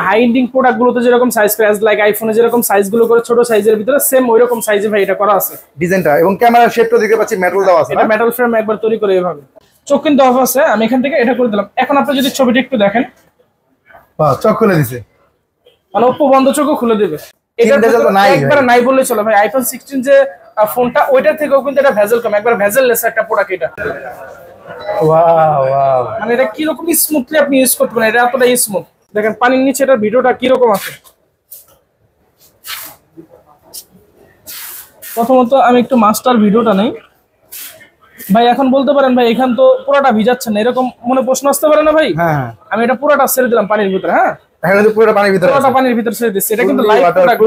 High ending product গুলোতে যেরকম size করে লাইক আইফোনে যেরকম সাইজ গুলো করে ছোট সাইজের ভিতরে সেম ওইরকম সাইজে ভাই এটা করা আছে ডিজাইনটা। এবং ক্যামেরা শেপটা দেখতে পাচ্ছি মেটাল দেওয়া আছে, এটা মেটাল ফ্রেম একবার তৈরি করে এভাবে। চোখ কিন্তু অফ আছে, আমি এখান থেকে এটা করে দিলাম। এখন আপনি যদি ছবিটা একটু দেখেন, বাহ, চোখ খুলে দিছে, মানে ওপো বন্ধ চোখও খুলে দেবে। এটা একবার নাই বললে চলে ভাই। আইফোন 16 যে ফোনটা ওইটা থেকেও কিন্তু এটা ভেজেল কম, একবার ভেজেল লেস একটা প্রোডাক্ট এটা। ওয়াও ওয়াও, মানে এটা কি রকম স্মুথলি আপনি ইউজ করতে পারেন, এটা এতটা স্মুথ। দেখেন পানির নিচে এটার ভিডিওটা কি রকম আছে। প্রথমত আমি একটু মাস্টার ভিডিওটা নেই ভাই। এখন বলতে পারেন ভাই এখান তো পুরোটা ভিজাচ্ছে না, এরকম মনে প্রশ্ন আসতে পারে না ভাই? হ্যাঁ, আমি এটা পুরোটা ছেড়ে দিলাম পানির ভিতরে। হ্যাঁ, এখন তো পুরোটা পানির ভিতরে, পুরোটা পানির ভিতরে ছেড়ে দিচ্ছি। এটা কিন্তু লাইভ প্রোডাক্ট,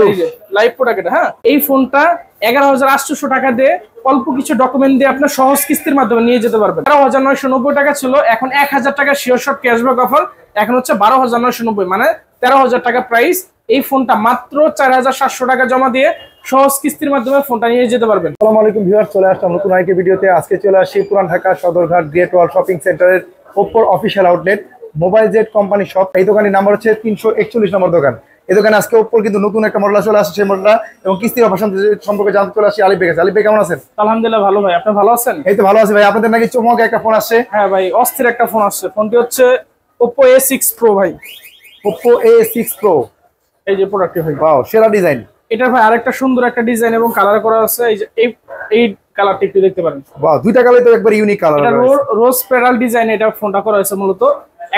লাইভ প্রোডাক্ট এটা। হ্যাঁ, এই ফোনটা 11,800 টাকা দিয়ে অল্প কিছু ডকুমেন্ট দিয়ে আপনার সহজ কিস্তির মাধ্যমে নিয়ে যেতে পারবেন। 13,990 টাকা ছিল, এখন 1,000 টাকা শিওর শট ক্যাশব্যাক অফার, এখন হচ্ছে 12,990, মানে 13,000 টাকা প্রাইস। এই ফোনটা মাত্র 4,700 টাকা জমা দিয়ে সহজ কিস্তির মাধ্যমে ফোনটা নিয়ে যেতে পারবেন। আসসালামু আলাইকুম ভিউয়ার্স, চলে আসলাম নতুন আরেকটি ভিডিওতে। আজকে চলে আসি Puran Dhaka Sadarghat great wall shopping সেন্টারের ওপ্পোর official outlet mobile z company shop. এই দোকানের নাম্বার হচ্ছে 341 নম্বর দোকান। এই দোকানে আজকে ওপ্পোর কিন্তু নতুন একটা মডেল চলে আসছে। সেই মডেলটা এবং কিস্তির অফার সম্পর্কে জানতে চলে আসি আলিফ ভাই কাছে। আলিফ ভাই কেমন আছেন? আলহামদুলিল্লাহ ভালো ভাই, আপনি ভালো আছেন? এই তো ভালো আছি ভাই। আপনাদের নাকি চমক একটা ফোন আসছে? হ্যাঁ ভাই, অস্থির একটা ফোন আসছে। ফোনটি হচ্ছে Oppo A6 Pro ভাই। Oppo A6 Pro, এই যে প্রোডাক্টটি ভাই, ওয়াও, সেরা ডিজাইন। এটা ভাই আরেকটা সুন্দর একটা ডিজাইন এবং কালার করা আছে। এই যে এই কালারটি একটু দেখতে পারেন। বাহ, দুইটা কালার তো একবার ইউনিক কালার। এটা রোজ পেডাল ডিজাইন, এটা ফোনটা করা হয়েছে মূলত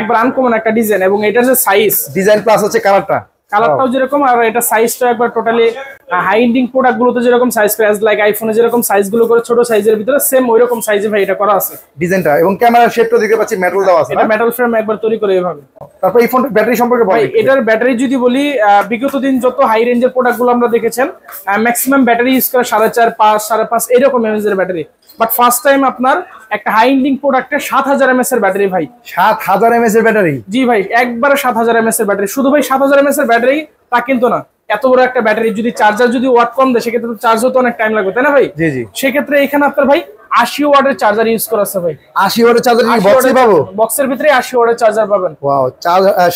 একবার আনকমন একটা ডিজাইন। এবং এটা যে সাইজ ডিজাইন প্লাস হচ্ছে কালারটাও যেরকম, আর এটা সাইজটা একবার টোটালি হাই এন্ডিং প্রোডাক্ট গুলোতে যেরকম সাইজ করে লাইক আইফোনে যেরকম সাইজ গুলো করে ছোট সাইজের ভিতরে সেম ওইরকম সাইজে ভাই এটা করা আছে ডিজাইনটা। এবং ক্যামেরা শেপটা দেখতে পাচ্ছি মেটাল দেওয়া আছে, এটা মেটাল ফ্রেম একবার তৈরি করে এভাবে। তারপর এই ফোনটার ব্যাটারি সম্পর্কে ভাই, এটার ব্যাটারি যদি বলি, বিগত দিন যত হাই রেঞ্জের প্রোডাক্ট গুলো আমরা দেখেছেন ম্যাক্সিমাম ব্যাটারি ইউজ করে 4.5, 5, 5.5 এরকম এমএএইচ এর ব্যাটারি। বাট ফার্স্ট টাইম আপনার একটা হাই এন্ডিং প্রোডাক্টে 7,000 এমএএইচ এর ব্যাটারি ভাই। 7,000 এমএএইচ এর ব্যাটারি? জি ভাই, একবারে 7,000 এমএএইচ এর ব্যাটারি। শুধু ভাই 7,000 এমএএইচ এর ব্যাটারি তা কিন্তু না, এত বড় একটা ব্যাটারি যদি চার্জার যদি ওয়াট কম দেয় সেক্ষেত্রে চার্জ হতে অনেক টাইম লাগবে, তাই না ভাই? জি জি। সেক্ষেত্রে এখানে আপনার ভাই 80 ওয়াটের চার্জার ইউজ করা আছে ভাই। 80 ওয়াটের চার্জার বক্সে পাবো? বক্সের ভিতরে 80 ওয়াটের চার্জার পাবেন। ওয়াও,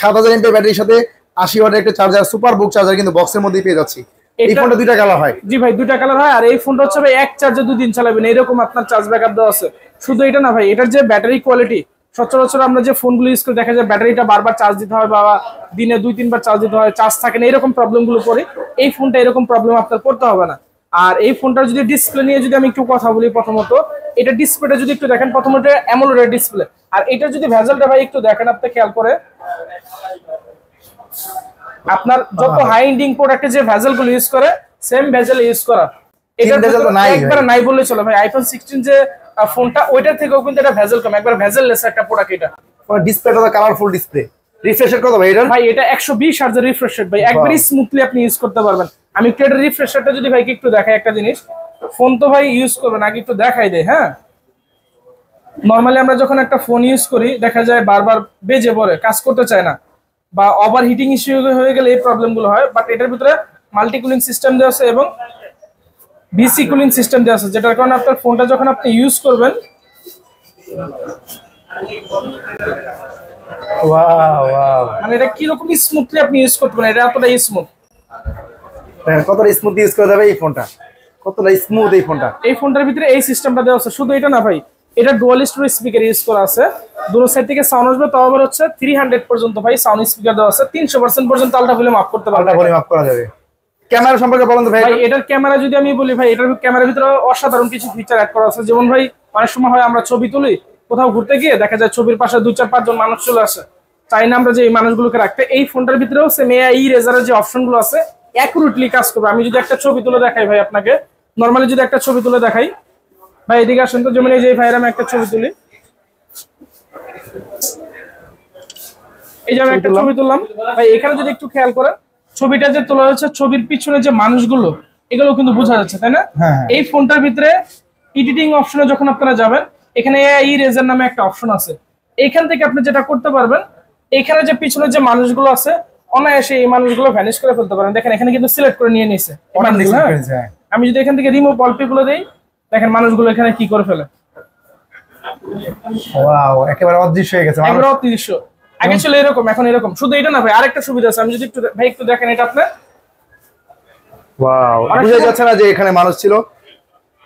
7,000 এমএএইচ ব্যাটারির সাথে 80 ওয়াটের একটা চার্জার, সুপার বুক চার্জার কিন্তু বক্সের মধ্যেই পেয়ে যাচ্ছি। এই ফোনটা দুইটা কালার হয়? জি ভাই, দুইটা কালার হয়। আর এই ফোনটা হচ্ছে ভাই এক চার্জে 2 দিন চালাবেন, এরকম আপনার চার্জ ব্যাকআপ দেওয়া আছে। শুধু এটা না ভাই, এটার যে ব্যাটারি কোয়ালিটি, সচরাচর আমরা যে ফোনগুলো ইউজ করে দেখা যায় ব্যাটারিটা বারবার চার্জ দিতে হয় বা দিনে 2-3 বার চার্জ দিতে হয়, চার্জ থাকে না, এরকম প্রবলেম গুলো পড়ে। এই ফোনটা এরকম প্রবলেম আপনার পড়তে হবে না। আর এই ফোনটার যদি ডিসপ্লে নিয়ে যদি আমি একটু কথা বলি, প্রথমত এটা ডিসপ্লেটা যদি একটু দেখেন, প্রথমত অ্যামোলেড ডিসপ্লে। আর এটা যদি ভেজেলটা ভাই একটু দেখেন, আপনি খেয়াল করে, আপনার যত হাই এন্ডিং প্রোডাক্টে যে ভেজেল গুলো ইউজ করে সেম ভেজেল ইউজ করা। এটা একবার নাই বললে চলে ভাই। আইফোন 16 যে ফোনটা ওইটা থেকেও কিন্তু এটা ভেজেল কম, একবার ভেজেল লেস একটা প্রোডাক্ট এটা। ডিসপ্লেটা তো কালারফুল ডিসপ্লে। রিফ্রেশ রেট কত ভাই এটা? ভাই এটা 120 হার্জ রিফ্রেশ রেট ভাই, একবারই স্মুথলি আপনি ইউজ করতে পারবেন। আমি একটু এটা রিফ্রেশ রেটটা যদি ভাইকে একটু দেখাই একটা জিনিস, ফোন তো ভাই ইউজ করবেন আগে একটু দেখাই দেয়। হ্যাঁ, নরমালি আমরা যখন একটা ফোন ইউজ করি দেখা যায় বারবার বেজে পড়ে, কাজ করতে চায় না, বা ওভার হিটিং ইস্যু হয়ে গেলে এই প্রবলেমগুলো হয়। বাট এটার ভিতরে মাল্টি কুলিং সিস্টেম দেওয়া আছে এবং ভিসি কুলিং সিস্টেম দেওয়া আছে, যেটার কারণে আপনার ফোনটা যখন আপনি ইউজ করবেন, ওয়াও ওয়াও, মানে এটা কি রকম স্মুথলি আপনি ইউজ করতে পারেন, এটা এতটা স্মুথ। কতটা স্মুথ ইউজ করে যাবে এই ফোনটা, কতটা স্মুথ এই ফোনটা। এই ফোনটার ভিতরে এই সিস্টেমটা দেওয়া আছে। শুধু এটা না ভাই, এটা ডুয়াল স্টোরেজ স্পিকার ইউজ করা আছে, দুটো সাইড থেকে সাউন্ড আসবে। তাও আবার হচ্ছে 300 পর্যন্ত ভাই সাউন্ড স্পিকার দেওয়া আছে, 300% পর্যন্ত আলট্রা ভলিউম আপ করতে পারবেন। আলট্রা ভলিউম আপ করা যাবে। ক্যামেরা সম্পর্কে বলেন তো ভাই। এটার ক্যামেরা যদি আমি বলি ভাই, এটার ক্যামেরার ভিতরে অসাধারণ কিছু ফিচার অ্যাড করা আছে। যেমন ভাই অনেক সময় হয় আমরা ছবি তুলি, কোথাও ঘুরতে গিয়ে দেখা যায় ছবির পাশে 2-4-5 জন মানুষ চলে আসে, চাই না আমরা যে এই মানুষগুলোকে রাখতে। এই ফোনটার ভিতরেও সেম এআই ইরেজারের যে অপশনগুলো আছে অ্যাকুরেটলি কাজ করবে। আমি যদি একটা ছবি তুলে দেখাই ভাই আপনাকে, নরমালি যদি একটা ছবি তুলে দেখাই ভাই, এদিকে আসেন তো। যেমন এই যে ভাইয়ের আমি একটা ছবি তুলি, এই যে আমি একটা ছবি তুললাম ভাই, এখানে যদি একটু খেয়াল করেন ছবিটা যে তোলা হচ্ছে, ছবির পিছনে যে মানুষগুলো এগুলো কিন্তু বোঝা যাচ্ছে, তাই না? এই ফোনটার ভিতরে এডিটিং অপশনে যখন আপনারা যাবেন, এখানে এআই ইরেজার নামে একটা অপশন আছে। এখান থেকে আপনি যেটা করতে পারবেন, এখানে যে পিছনে যে মানুষগুলো আছে অনায়াসে এই মানুষগুলো ভ্যানিশ করে ফেলতে পারেন। দেখেন এখানে কিন্তু সিলেক্ট করে নিয়ে নিছে। আমি যদি এখান থেকে রিমুভ অল পিপল দেই, দেখেন মানুষগুলো এখানে কি করে ফেলে। ওয়াও, একেবারে অদৃশ্য হয়ে গেছে, একেবারে অদৃশ্য। আগে ছিল এরকম, এখন এরকম। শুধু এটা না ভাই, আরেকটা সুবিধা আছে, আমি যদি একটু ভাই একটু দেখেন এটা আপনি। ওয়াও, বুঝা যাচ্ছে না যে এখানে মানুষ ছিল।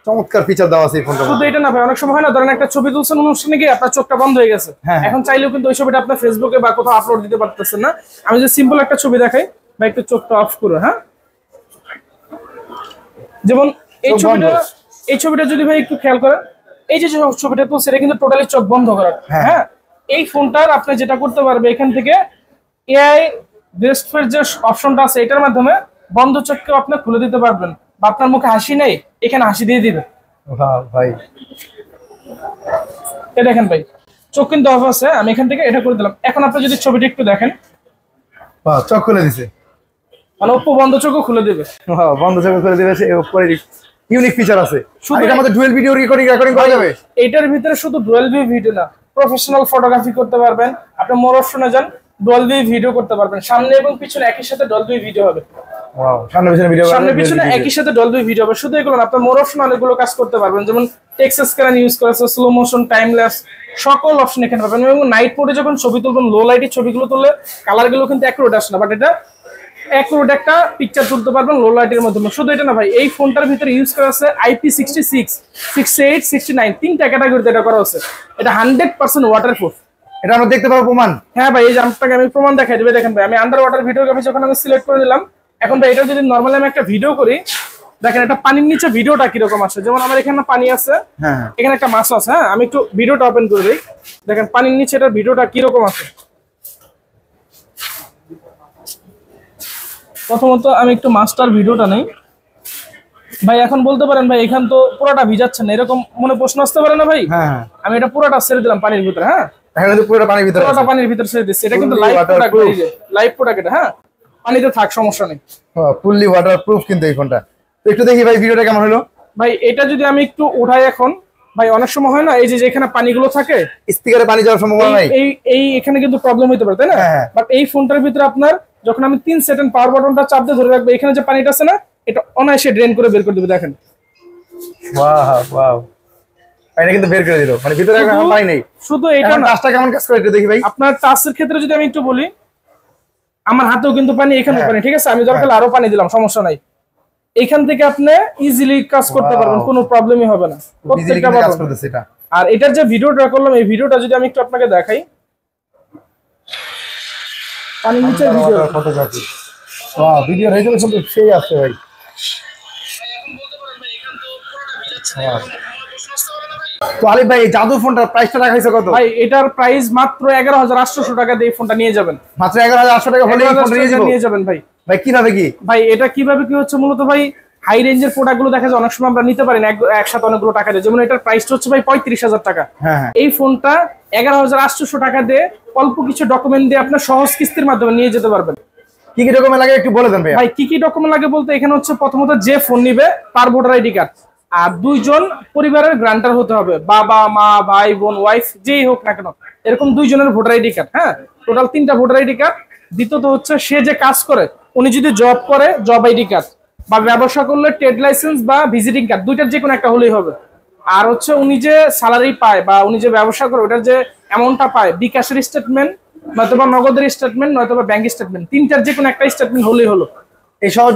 চমৎকার ফিচার দেওয়া আছে এই ফোনটা। শুধু এটা না ভাই, অনেক সময় হয় না, ধরেন একটা ছবি তুলছেন অনুষ্ঠানে গিয়ে আপনার চোখটা বন্ধ হয়ে গেছে, এখন চাইলেও কিন্তু ওই ছবিটা আপনার ফেসবুকে বা কোথাও আপলোড দিতে পারতেছেন না। আমি যে সিম্পল একটা ছবি দেখাই ভাই, একটু চোখটা অফ করো। হ্যাঁ, যেমন এই ছবিটা যদি ভাই একটু খেয়াল করেন, এই যে ছবিটা তুলছে এটা কিন্তু টোটালি চোখ বন্ধ করা। হ্যাঁ, এই ফোনটার আপনি যেটা করতে পারবে, এখান থেকে এআই রেস্টফের যে অপশনটা আছে এটার মাধ্যমে বন্ধ চোখকে আপনি খুলে দিতে পারবেন, বা আপনার মুখে হাসি নেই এখানে হাসি দিয়ে দিবে। ভাই এ দেখেন ভাই, চোখ কিন্তু অফ আছে, আমি এখান থেকে এটা করে দিলাম। এখন আপনি যদি ছবিটা একটু দেখেন, চোখ খুলে দিছে, মানে ওপো বন্ধ চোখও খুলে দিবে। বন্ধ চোখ খুলে দিবে। ইউনিক ফিচার আছে। এটার মধ্যে ডুয়াল ভিডিও রেকর্ডিং করা যাবে। এটার ভিতরে শুধু ডুয়াল ভিউ ভিডিও না, প্রফেশনাল ফটোগ্রাফি করতে পারবেন। আপনি মোর অপশনে যান, ডুয়াল ভিউ ভিডিও করতে পারবেন। সামনে এবং পিছনে একই সাথে ডুয়াল ভিউ ভিডিও হবে। ওয়াও, সামনে পিছনে একই সাথে ডুয়াল ভিউ ভিডিও হবে। শুধু এগুলো না, আপনি মোর অপশনে অনেকগুলো কাজ করতে পারবেন, যেমন টেক্সট স্ক্যান ইউজ করেছে, স্লো মোশন, টাইম ল্যাপস, সকল অপশন এখানে পাবেন। এবং নাইট মোডে যখন ছবি তুলবেন, লো লাইটে ছবিগুলো তুললে কালারগুলো কিন্তু অ্যাকুরেট আসে না, বাট এটা অ্যাকুরেট একটা পিকচার তুলতে পারবেন লো লাইটের মাধ্যমে। শুধু এটা না ভাই, এই ফোনটার ভিতরে ইউজ করা আছে IP66, 68, 69 তিনটা ক্যাটাগরিতে এটা করা আছে। এটা 100% ওয়াটারপ্রুফ। এটা আমরা দেখতে পাবো প্রমাণ? হ্যাঁ ভাই, এই যে আপনাকে আমি প্রমাণ দেখাই দেবে। দেখেন ভাই, আমি আন্ডার ওয়াটার ভিডিওগ্রাফি যখন আমি সিলেক্ট করে দিলাম, এখন ভাই এটা যদি নরমালি আমি একটা ভিডিও করি, দেখেন এটা পানির নিচে ভিডিওটা কিরকম আসে। যেমন আমার এখানে পানি আছে, এখানে একটা মাছ আছে। হ্যাঁ, আমি একটু ভিডিওটা ওপেন করে দিই, দেখেন পানির নিচে এটা ভিডিওটা কিরকম আছে। প্রথমত আমি একটু মাস্টার ভিডিওটা নেই ভাই। এখন বলতে পারেন ভাই, এখান তো পুরোটা ভিজাচ্ছে না, এরকম মনে প্রশ্ন আসতে পারে না ভাই? আমি এটা পুরোটা ছেড়ে দিলাম পানির ভিতরে। হ্যাঁ, পুরোটা পানির ভিতরে ছেড়ে দিচ্ছি। এটা কিন্তু লাইভ প্রোডাক্ট, লাইভ প্রোডাক্ট। এটা হ্যাঁ, পানিতে থাক, সমস্যা নেই। ফুললি ওয়াটারপ্রুফ কিন্তু এই ফোনটা। তো একটু দেখি ভাই ভিডিওটা কেমন হলো। ভাই এটা যদি আমি একটু উঠাই এখন, ভাই অনেক সময় হয় না, এই যে এখানে পানিগুলো থাকে, স্পিকারে পানি যাওয়ার সম্ভাবনা নাই, এই এখানে কিন্তু প্রবলেম হতে পারে, তাই না? বাট এই ফোনটার ভিতরে আপনার যখন আমি 3 সেকেন্ড পাওয়ার বাটনটা চাপ দিয়ে ধরে রাখবো, এখানে যে পানিটা আছে না, এটা অনায়াসে ড্রেন করে বের করে দেবে। দেখেন, ওয়াও, পানি কিন্তু বের করে দিল, মানে ভিতরে এখন পানি নেই। শুধু এটা না, টাচটা কেমন কাজ করে একটু দেখি ভাই। আপনার টাচের ক্ষেত্রে যদি আমি একটু বলি, আমার হাতেও কিন্তু পানি, এখানেও পানি, ঠিক আছে? আমি দরকার আরো পানি দিলাম, সমস্যা নাই। এখান থেকে আপনি ইজিলি কাজ করতে পারবেন, কোনো প্রবলেমই হবে না প্রত্যেকটা বাটন। আর এটার যে ভিডিওটা করলাম, এই ভিডিওটা যদি আমি একটু আপনাকে দেখাই, পানির নিচে video, photography, wow, video resolution তো সেই আছে ভাই। তো আলিফ ভাই, এই জাদু ফোনটার প্রাইসটা রাখাইছে কত? ভাই এটার প্রাইস মাত্র 11,800 টাকা দিয়ে ফোনটা নিয়ে যাবেন। মাত্র 11,800 টাকা হলে নিয়ে যাবেন ভাই। ভাই কিভাবে কি? ভাই এটা কিভাবে কি হচ্ছে, মূলত ভাই হাই রেঞ্জের প্রোডাক্ট গুলো দেখা যায় অনেক সময় আমরা নিতে পারি না একসাথে অনেকগুলো টাকা দিয়ে। যেমন এটার প্রাইসটা হচ্ছে ভাই 35,000 টাকা। এই ফোনটা 11,800 টাকা দিয়ে অল্প কিছু ডকুমেন্ট দিয়ে আপনার সহজ কিস্তির মাধ্যমে নিয়ে যেতে পারবেন। কি কি ডকুমেন্ট লাগে একটু বলে দেন ভাই। ভাই কি কি ডকুমেন্ট লাগে বলতে, এখানে হচ্ছে প্রথমত যে ফোন নিবে তার ভোটার আইডি কার্ড, আর 2 জন পরিবারের গ্রান্টার হতে হবে, বাবা মা ভাই বোন ওয়াইফ যেই হোক না কেন, এরকম 2 জনের ভোটার আইডি কার্ড। হ্যাঁ, টোটাল 3টা ভোটার আইডি কার্ড। দ্বিতীয়ত হচ্ছে সে যে কাজ করে, উনি যদি জব করে জব আইডি কার্ড, বা ব্যবসা করলে ট্রেড লাইসেন্স বা ভিজিটিং কার্ড, দুইটার যে কোনো একটা হলেই হবে। আর হচ্ছে উনি যে স্যালারি পায় বা উনি যে ব্যবসা করে ওটার যে অ্যামাউন্টটা পায়, বিকাশের স্টেটমেন্ট নয়তোবা নগদের স্টেটমেন্ট নয়তোবা ব্যাংক স্টেটমেন্ট, 3টার যে কোনো একটা স্টেটমেন্ট হলেই হলো। এই সহজ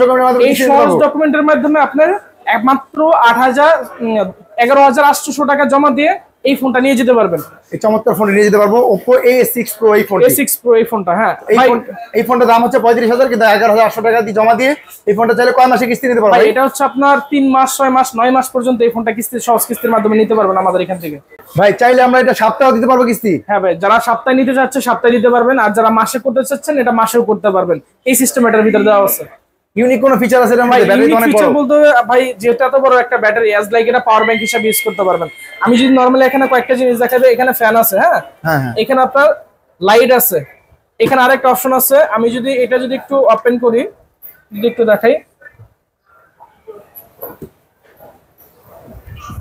ডকুমেন্টের মাধ্যমে আপনার একমাত্র 11,800 টাকা জমা দিয়ে এই ফোনটা নিয়ে যেতে পারবেন। এই চমৎকার ফোন নিয়ে যেতে পারবো, Oppo A6 Pro এই ফোন, A6 Pro এই ফোনটা। হ্যাঁ, এই ফোনটার দাম হচ্ছে 35,000, কিন্তু 11,800 টাকা দিয়ে জমা দিয়ে এই ফোনটা চাইলে কয় মাসে কিস্তি নিতে পারবেন? ভাই এটা হচ্ছে আপনার 3 মাস 6 মাস 9 মাস পর্যন্ত এই ফোনটা কিস্তি সহজ কিস্তির মাধ্যমে নিতে পারবেন আমাদের এখান থেকে। ভাই চাইলে আমরা এটা সপ্তাহে দিতে পারবো কিস্তি? হ্যাঁ ভাই, যারা সপ্তাহে নিতে যাচ্ছে সপ্তাহে দিতে পারবেন, আর যারা মাসে করতে চাচ্ছেন এটা মাসেও করতে পারবেন। এই সিস্টেম এটার ভিতরে দেওয়া আছে। ইউনিক কোন ফিচার আছে এর মধ্যে? ব্যাটারি অনেক বড় বলতে ভাই, যেটা এত বড় একটা ব্যাটারি, অ্যাজ লাইক এটা পাওয়ার ব্যাংক হিসেবে ইউজ করতে পারবেন। আমি যদি নরমালি এখানে কয়েকটা জিনিস দেখাবো, এখানে ফ্যান আছে, হ্যাঁ, এখানে আপনার লাইট আছে, এখানে আরেকটা অপশন আছে। আমি যদি এটা যদি একটু ওপেন করি, যদি একটু দেখাই,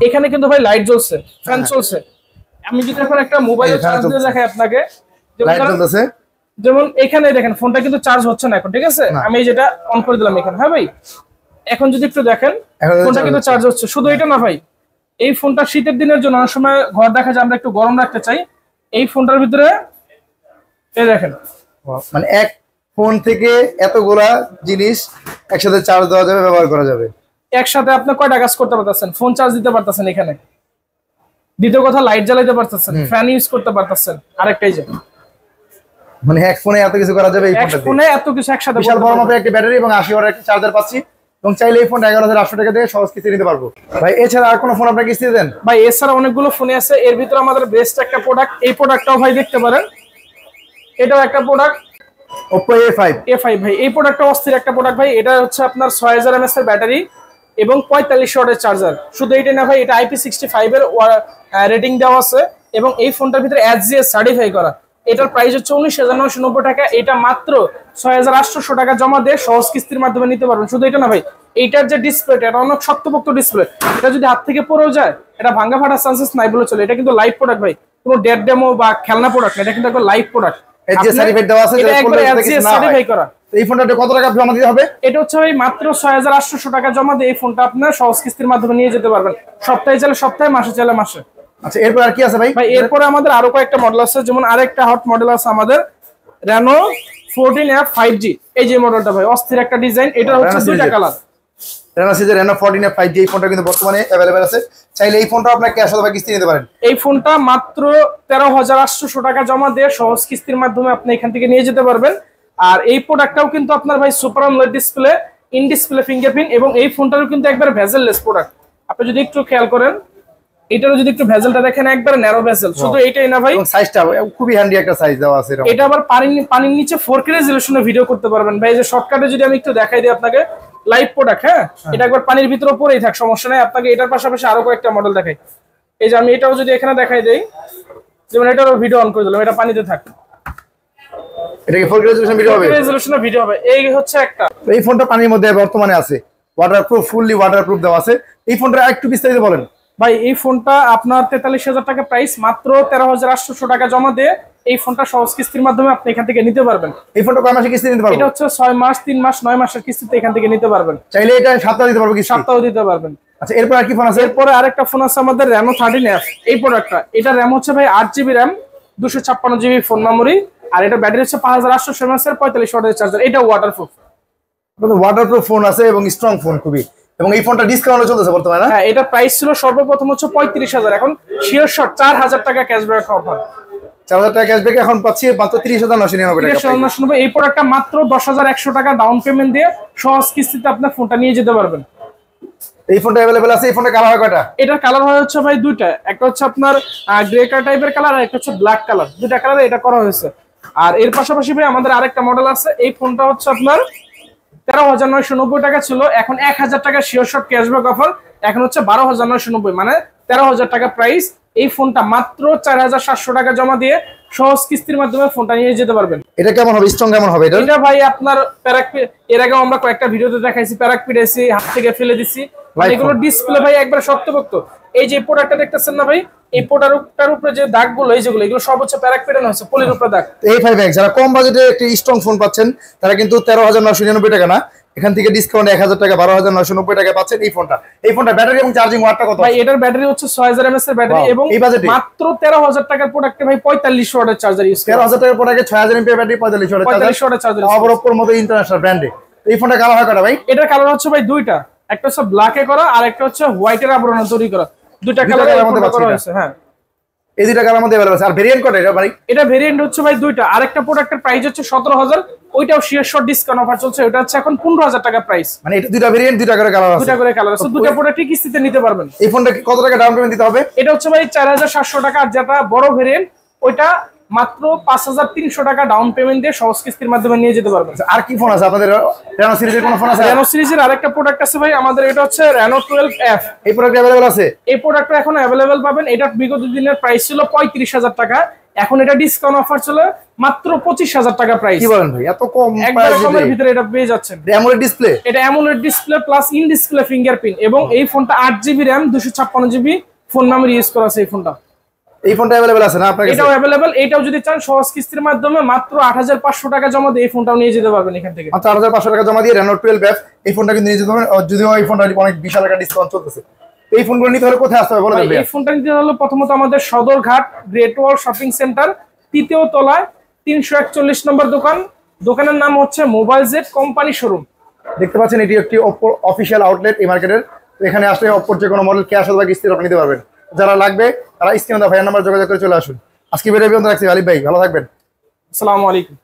এখানে কিন্তু ভাই লাইট জ্বলছে, ফ্যান চলছে। আমি যদি এখন একটা মোবাইল চার্জ দিয়ে দেখাই আপনাকে, লাইট জ্বলছে, যেমন এখানে দেখেন ফোনটা কিন্তু চার্জ হচ্ছে না এখন, ঠিক আছে? আমি যেটা অন করে দিলাম এখানে, হ্যাঁ ভাই, এখন যদি একটু দেখেন ফোনটা কিন্তু চার্জ হচ্ছে। শুধু এটা না ভাই, এই ফোনটা শীতের দিনের জন্য অনেক সময় ঘর দেখা যায় আমরা একটু গরম রাখতে চাই, এই ফোনটার ভিতরে এই দেখেন মানে এক ফোন থেকে এতগুলা জিনিস একসাথে চার্জ দেওয়া যাবে, ব্যবহার করা যাবে। একসাথে আপনি কয়টা কাজ করতে পারতেছেন, ফোন চার্জ দিতে পারতেছেন এখানে, দ্বিতীয় কথা লাইট জ্বালাইতে পারতেছেন, ফ্যান ইউজ করতে পারতেছেন, আরেকটাই যে মানে এক ফোনে এত কিছু করা যাবে এই এক ফোনে এত কিছু একসাথে। বিশাল বড় মাপের একটা ব্যাটারি এবং 80 ওয়াটের একটা চার্জার পাচ্ছি এবং চাইলে এই ফোনটা 11,800 টাকা দিয়ে সহজ কিস্তি নিতে পারবো। ভাই এছাড়া আর কোনো ফোন আপনারা কিস্তি দেন? ভাই এছাড়া অনেকগুলো ফোনে আছে, এর ভিতরে আমাদের বেস্ট একটা প্রোডাক্ট, এই প্রোডাক্টটাও ভাই দেখতে পারেন, এটাও একটা প্রোডাক্ট Oppo A5 ভাই। এই প্রোডাক্টটা অস্থির একটা প্রোডাক্ট ভাই। এটা হচ্ছে আপনার 6000 mAh এর ব্যাটারি এবং 45 ওয়াটের চার্জার। শুধু এটা না ভাই, এটা IP65 এর রেটিং দেওয়া আছে এবং এই ফোনটার ভিতরে HGS সার্টিফাই করা। এটার প্রাইস হচ্ছে 19,990 টাকা। এটা মাত্র 6,800 টাকা জমা দিয়ে সহজ কিস্তির মাধ্যমে নিতে পারবেন। শুধু এটা না ভাই, এইটার যে ডিসপ্লেটা, এটা অনেক শক্তপোক্ত ডিসপ্লে, এটা যদি হাত থেকে পড়েও যায় এটা ভাঙা ফাটার চান্সেস নাই বলে চলে। এটা কিন্তু লাইভ প্রোডাক্ট ভাই, কোনো ডেড ডেমো বা খেলনা প্রোডাক্ট না, এটা কিন্তু একটা লাইভ প্রোডাক্ট। HGS সার্টিফাইড দেওয়া আছে, এটা একবারে HGS সার্টিফাই করা। এই ফোনটাতে কত টাকা জমা দিতে হবে? এটা হচ্ছে ভাই মাত্র 6,800 টাকা জমা দিয়ে এই ফোনটা আপনার সহজ কিস্তির মাধ্যমে নিয়ে যেতে পারবেন। সপ্তাহে চাইলে সপ্তাহে, মাসে চাইলে মাসে। আচ্ছা, এরপর আর কি আছে ভাই? ভাই এরপরে আমাদের আরো কয়েকটা মডেল আছে, যেমন আরেকটা হট মডেল আছে আমাদের Reno 14F 5G। এই যে মডেলটা ভাই অস্থির একটা ডিজাইন। এটা হচ্ছে দুইটা কালার। Reno সিরিজের Reno 14F 5G এই ফোনটা কিন্তু বর্তমানে अवेलेबल আছে। চাইলে এই ফোনটা আপনারা ক্যাশ অথবা কিস্তি নিতে পারেন। এই ফোনটা মাত্র 13,800 টাকা জমা দিয়ে সহজ কিস্তির মাধ্যমে আপনি এখান থেকে নিয়ে যেতে পারবেন। আর এই প্রোডাক্টটাও কিন্তু আপনার ভাই super AMOLED display, in display fingerprint এবং এই ফোনটারও কিন্তু একবার ভেজেললেস প্রোডাক্ট। আপনি যদি একটু খেয়াল করেন, এটারও যদি একটু ভেজেলটা দেখেন, একবার ন্যারো ভেজেল। শুধু এইটাই না ভাই, এবং সাইজটা খুবই হ্যান্ডি একটা সাইজ দেওয়া আছে। এটা আবার পানির নিচে 4K রেজোলিউশনে ভিডিও করতে পারবেন ভাই। যে শর্টকাটে যদি আমি একটু দেখাই দিই আপনাকে, লাইভ প্রোডাক্ট, হ্যাঁ এটা একবার পানির ভিতরে পড়েই থাক, সমস্যা নাই। আপনাকে এটার পাশাপাশি আরো কয়েকটা মডেল দেখাই। এই যে আমি এটাও যদি এখানে দেখাই দেই, যেমন এটারও ভিডিও অন করে দিলাম, এটা পানিতে থাক, এটা কি 4K রেজোলিউশন ভিডিও হবে? রেজোলিউশনে ভিডিও হবে। এই হচ্ছে একটা। এই ফোনটা পানির মধ্যে বর্তমানে আছে, ওয়াটারপ্রুফ, ফুললি ওয়াটারপ্রুফ দেওয়া আছে। এই ফোনটা একটু বিস্তারিত বলেন ভাই। এই ফোনটা আপনার 43,000 টাকা প্রাইস, মাত্র 13,800 টাকা জমা দিয়ে এই ফোনটা সহজ কিস্তির মাধ্যমে আপনি এখান থেকে নিতে পারবেন। এই ফোনটা কয় মাসে কিস্তি নিতে পারবেন? এটা হচ্ছে 6 মাস, 3 মাস, 9 মাসের কিস্তিতে এখান থেকে নিতে পারবেন। চাইলে এটা সপ্তাহে দিতে পারবো কি? সপ্তাহে দিতে পারবেন। আচ্ছা, এরপর আর কি ফোন আছে? এরপরে আরেকটা ফোন আছে আমাদের Reno 13F। এই প্রোডাক্টটা, এটা র্যাম হচ্ছে ভাই 8GB RAM, 256GB phone memory, আর এটা ব্যাটারি হচ্ছে 5,800 mAh এর 45 ওয়াটের চার্জার। এটা ওয়াটারপ্রুফ। ওয়াটারপ্রুফ ফোন আছে এবং স্ট্রং ফোন খুবই। এবং এই ফোনটা ডিসকাউন্টে চলতেছে বর্তমানে। হ্যাঁ, এটা প্রাইস ছিল সর্বপ্রথম হচ্ছে 35,000, এখন শিওর শট 4,000 টাকা ক্যাশব্যাক অফার। 4,000 টাকা ক্যাশব্যাক এখন পাচ্ছি মাত্র 30,999 টাকা। 30,999। এই প্রোডাক্টটা মাত্র 10,100 টাকা ডাউন পেমেন্ট দিয়ে সহজ কিস্তিতে আপনার ফোনটা নিয়ে যেতে পারবেন। এই ফোনটা अवेलेबल আছে। এই ফোনটা কালার হয় কয়টা? এটার কালার হয় হচ্ছে ভাই দুইটা, একটা হচ্ছে আপনার গ্রে কালার টাইপের কালার, আর একটা হচ্ছে ব্ল্যাক কালার। দুইটা কালারে এটা করা হয়েছে। আর এর পাশাপাশি ভাই আমাদের আরেকটা মডেল আছে। এই ফোনটা হচ্ছে আপনার 13,990 টাকা ছিল, এখন 1,000 টাকা শিওর শট ক্যাশব্যাক অফার, এখন হচ্ছে 12,990, মানে 13,000 টাকা প্রাইস। এই ফোনটা মাত্র 4,700 টাকা জমা দিয়ে সহজ কিস্তির মাধ্যমে ফোনটা নিয়ে যেতে পারবেন। এটা কেমন হবে? স্ট্রং কেমন হবে? এটা ভাই আপনার এর আগে আমরা কয়েকটা ভিডিওতে দেখাইছি, প্যারাকপিডেছি, হাত থেকে ফেলে দিছি, এগুলো ডিসপ্লে ভাই একবার শক্তপোক্ত। এই যে প্রোডাক্টটা দেখতেছেন না ভাই, এই প্রোডাক্টটার উপরে যে দাগগুলো, এই যেগুলো, এগুলো সব হচ্ছে প্যারাকপিডেন হচ্ছে, পলির উপরে দাগ। A5X যারা কম বাজেটে একটি স্ট্রং ফোন পাচ্ছেন, তারা কিন্তু 13,999 টাকা না, এখান থেকে ডিসকাউন্ট 1,000 টাকা, 12,990 টাকা পাচ্ছেন এই ফোনটা। এই ফোনটা ব্যাটারি এবং চার্জিং ওয়াটটা কত? ভাই এটার ব্যাটারি হচ্ছে 6000 mAh এর ব্যাটারি এবং মাত্র 13,000 টাকার প্রোডাক্টে ভাই 45 ওয়াটের চার্জার ইউজ করে। 13,000 টাকার প্রোডাক্টে 6000 mAh ব্যাটারি, 45 ওয়াটের চার্জার। অপর মতো ইন্টারন্যাশনাল ব্র্যান্ডে। এই ফোনটা কালার হয় কয়টা ভাই? এটার কালার হচ্ছে ভাই দুইটা, একটা হচ্ছে ব্ল্যাকে করা আর একটা হচ্ছে হোয়াইটের আবরণে তৈরি করা। দুইটা কালারের মধ্যে করা হয়েছে। হ্যাঁ, এই দুইটা কালার মধ্যে अवेलेबल আছে। আর ভেরিয়েন্ট কত এটা ভাই? এটা ভেরিয়েন্ট হচ্ছে ভাই দুইটা। আরেকটা প্রোডাক্টের প্রাইস হচ্ছে 17,000, ওইটাও শিওর শট ডিসকাউন্ট অফার চলছে, ওটা হচ্ছে এখন 15,000 টাকা প্রাইস। মানে এটা দুইটা ভেরিয়েন্ট, দুইটা করে কালার আছে। দুইটা করে কালার আছে, দুইটা প্রোডাক্টই কিস্তিতে নিতে পারবেন। এই ফোনটা কত টাকা ডাউন পেমেন্ট দিতে হবে? এটা হচ্ছে ভাই 4,700 টাকা, আর যেটা বড় ভেরিয়েন্ট ওইটা মাত্র 5,300 টাকা ডাউন পেমেন্ট দিয়ে সহজ কিস্তির মাধ্যমে নিয়ে যেতে পারবেন। আর কি ফোন আছে আপনাদের? Reno সিরিজের কোন ফোন আছে? Reno সিরিজের আরেকটা প্রোডাক্ট আছে ভাই আমাদের, এটা হচ্ছে Reno 12F। এই প্রোডাক্ট अवेलेबल আছে? এই প্রোডাক্টটা এখন अवेलेबल পাবেন। এটা বিগত দিনের প্রাইস ছিল 35,000 টাকা, এখন এটা ডিসকাউন্ট অফার চলে মাত্র 25,000 টাকা প্রাইস। কি বলেন ভাই, এত কম প্রাইসের ভিতরে এটা পেয়ে যাচ্ছেন। AMOLED display? এটা AMOLED display plus in display fingerprint এবং এই ফোনটা 8GB RAM, 256GB phone memory use করা আছে এই ফোনটা। এই ফোনটা अवेलेबल আছে না আপনার কাছে? এটাও अवेलेबल। এটাও যদি চান সহজ কিস্তির মাধ্যমে মাত্র 8,500 টাকা জমা দিয়ে এই ফোনটাও নিয়ে যেতে পারবেন এখান থেকে। মাত্র 8,500 টাকা জমা দিয়ে Reno 12F এই ফোনটা কিন্তু নিয়ে যেতে পারবেন। যদিও এই ফোনটা অনেক বিশাল একটা ডিসকাউন্ট চলতেছে। এই ফোনগুলো নিতে হলে কোথায় আসতে হবে বলেন? এই ফোনটা নিতে হলে প্রথমত আমাদের Sadarghat great wall shopping centre 3য় তলায় 341 নম্বর দোকান। দোকানের নাম হচ্ছে মোবাইল জেড কোম্পানি শোরুম। দেখতে পাচ্ছেন এটি একটি ওপ্পো অফিসিয়াল আউটলেট এই মার্কেটের। এখানে আসলে ওপ্পোর যে কোনো মডেল ক্যাশ অথবা কিস্তির আপনি নিতে পারবেন। যারা লাগবে তারা স্ক্রিনে দেওয়া ভাইয়ের নাম্বার যোগাযোগ করে চলে আসুন। আজকে ভিডিও পর্যন্ত রাখছি। আলিফ ভাই ভালো থাকবেন। আসসালামু আলাইকুম।